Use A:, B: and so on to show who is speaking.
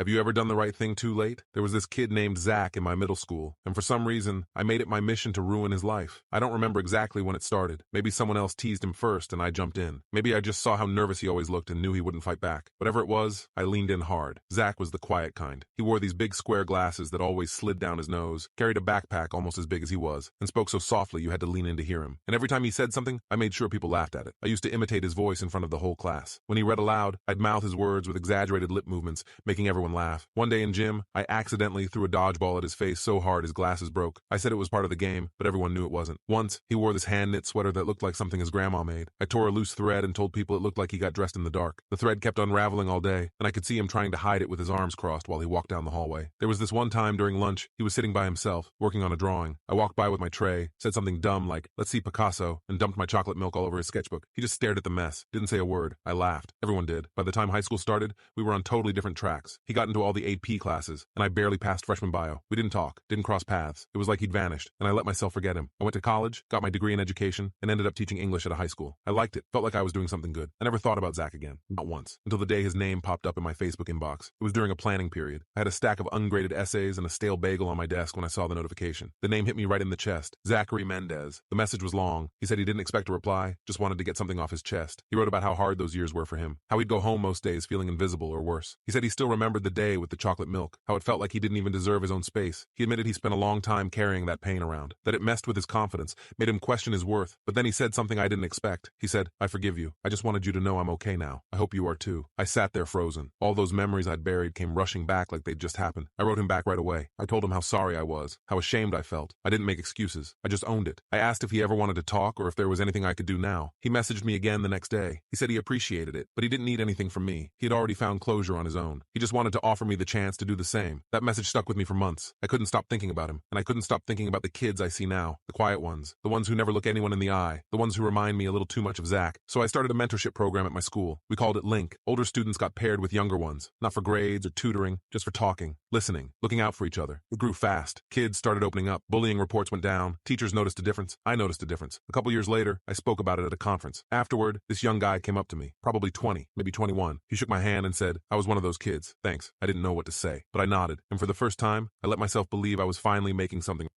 A: Have you ever done the right thing too late? There was this kid named Zach in my middle school, and for some reason, I made it my mission to ruin his life. I don't remember exactly when it started. Maybe someone else teased him first and I jumped in. Maybe I just saw how nervous he always looked and knew he wouldn't fight back. Whatever it was, I leaned in hard. Zach was the quiet kind. He wore these big square glasses that always slid down his nose, carried a backpack almost as big as he was, and spoke so softly you had to lean in to hear him. And every time he said something, I made sure people laughed at it. I used to imitate his voice in front of the whole class. When he read aloud, I'd mouth his words with exaggerated lip movements, making everyone laugh. One day in gym, I accidentally threw a dodgeball at his face so hard his glasses broke. I said it was part of the game, but everyone knew it wasn't. Once, he wore this hand-knit sweater that looked like something his grandma made. I tore a loose thread and told people it looked like he got dressed in the dark. The thread kept unraveling all day, and I could see him trying to hide it with his arms crossed while he walked down the hallway. There was this one time during lunch, he was sitting by himself, working on a drawing. I walked by with my tray, said something dumb like, "Let's see Picasso," and dumped my chocolate milk all over his sketchbook. He just stared at the mess, didn't say a word. I laughed. Everyone did. By the time high school started, we were on totally different tracks. He got into all the AP classes, and I barely passed freshman bio. We didn't talk, didn't cross paths. It was like he'd vanished, and I let myself forget him. I went to college, got my degree in education, and ended up teaching English at a high school. I liked it, felt like I was doing something good. I never thought about Zach again, not once, until the day his name popped up in my Facebook inbox. It was during a planning period. I had a stack of ungraded essays and a stale bagel on my desk when I saw the notification. The name hit me right in the chest. Zachary Mendez. The message was long. He said he didn't expect a reply, just wanted to get something off his chest. He wrote about how hard those years were for him, how he'd go home most days feeling invisible or worse. He said he still remembered the day with the chocolate milk, how it felt like he didn't even deserve his own space. He admitted he spent a long time carrying that pain around, that it messed with his confidence, made him question his worth. But then he said something I didn't expect. He said, "I forgive you. I just wanted you to know I'm okay now. I hope you are too." I sat there frozen. All those memories I'd buried came rushing back like they'd just happened. I wrote him back right away. I told him how sorry I was, how ashamed I felt. I didn't make excuses. I just owned it. I asked if he ever wanted to talk or if there was anything I could do now. He messaged me again the next day. He said he appreciated it, but he didn't need anything from me. He had already found closure on his own. He just wanted to offer me the chance to do the same. That message stuck with me for months. I couldn't stop thinking about him, and I couldn't stop thinking about the kids I see now, the quiet ones, the ones who never look anyone in the eye, the ones who remind me a little too much of Zach. So I started a mentorship program at my school. We called it Link. Older students got paired with younger ones, not for grades or tutoring, just for talking, listening, looking out for each other. It grew fast. Kids started opening up. Bullying reports went down. Teachers noticed a difference. I noticed a difference. A couple years later, I spoke about it at a conference. Afterward, this young guy came up to me, probably 20, maybe 21. He shook my hand and said, "I was one of those kids. Thanks." I didn't know what to say, but I nodded, and for the first time, I let myself believe I was finally making something